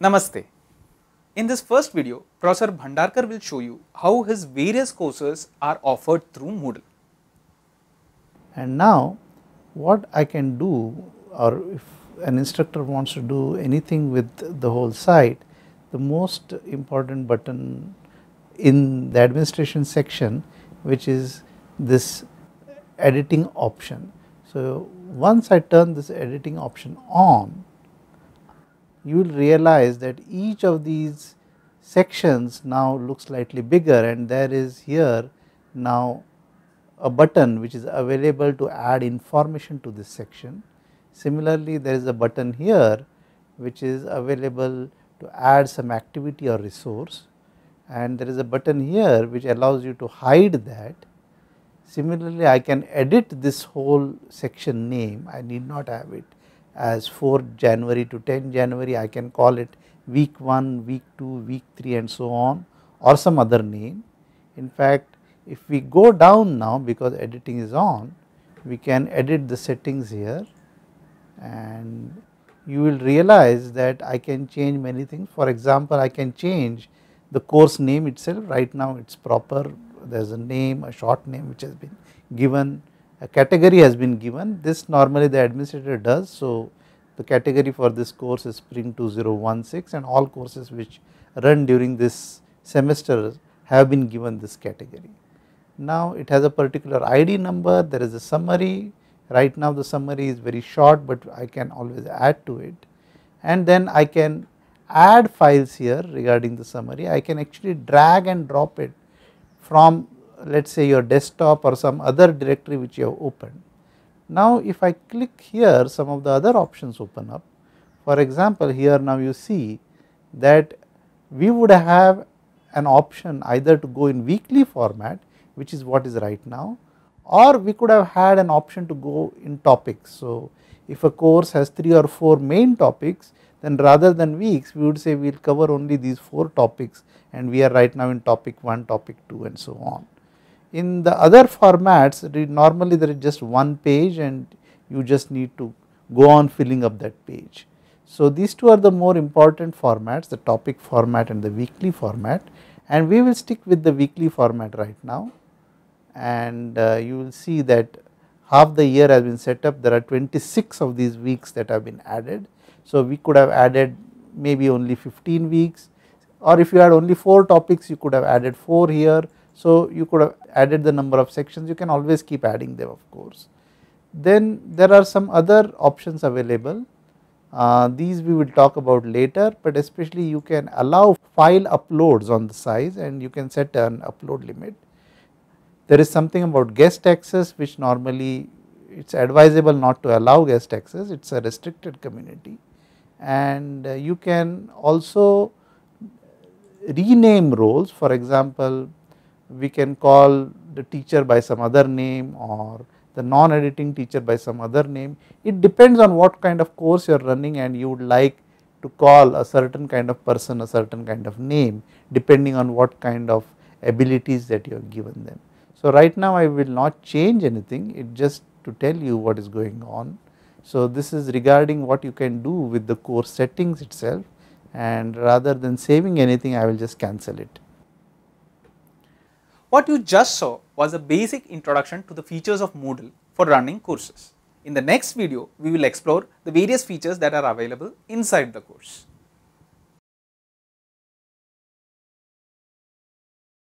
Namaste. In this first video, Professor Bhandarkar will show you how his various courses are offered through Moodle. And now what I can do, or if an instructor wants to do anything with the whole site, the most important button in the administration section, which is this editing option. So once I turn this editing option on, you will realize that each of these sections now looks slightly bigger, and there is here now a button which is available to add information to this section. Similarly, there is a button here which is available to add some activity or resource, and there is a button here which allows you to hide that. Similarly, I can edit this whole section name. I need not have it as 4 January to 10 January, I can call it week 1, week 2, week 3 and so on, or some other name. In fact, if we go down now, because editing is on, we can edit the settings here, and you will realize that I can change many things. For example, I can change the course name itself. Right now it is proper, there is a name, a short name which has been given, a category has been given. This normally the administrator does. So the category for this course is Spring 2016, and all courses which run during this semester have been given this category. Now it has a particular ID number, there is a summary. Right now the summary is very short, but I can always add to it, and then I can add files here regarding the summary. I can actually drag and drop it from, let us say, your desktop or some other directory which you have opened. Now if I click here, some of the other options open up. For example, here now you see that we would have an option either to go in weekly format, which is what is right now, or we could have had an option to go in topics. So if a course has 3 or 4 main topics, then rather than weeks, we would say we will cover only these 4 topics, and we are right now in topic 1, topic 2 and so on. In the other formats, normally there is just one page and you just need to go on filling up that page. So these two are the more important formats, the topic format and the weekly format, and we will stick with the weekly format right now. And you will see that half the year has been set up. There are 26 of these weeks that have been added. So we could have added maybe only 15 weeks, or if you had only 4 topics, you could have added 4 here. So you could have added the number of sections. You can always keep adding them, of course. Then there are some other options available. These we will talk about later, but especially you can allow file uploads on the size, and you can set an upload limit. There is something about guest access, which normally it is advisable not to allow guest access, it is a restricted community, and you can also rename roles. For example, we can call the teacher by some other name or the non-editing teacher by some other name. It depends on what kind of course you are running, and you would like to call a certain kind of person a certain kind of name depending on what kind of abilities that you have given them. So right now I will not change anything, it just to tell you what is going on. So this is regarding what you can do with the course settings itself, and rather than saving anything, I will just cancel it. What you just saw was a basic introduction to the features of Moodle for running courses. In the next video, we will explore the various features that are available inside the course.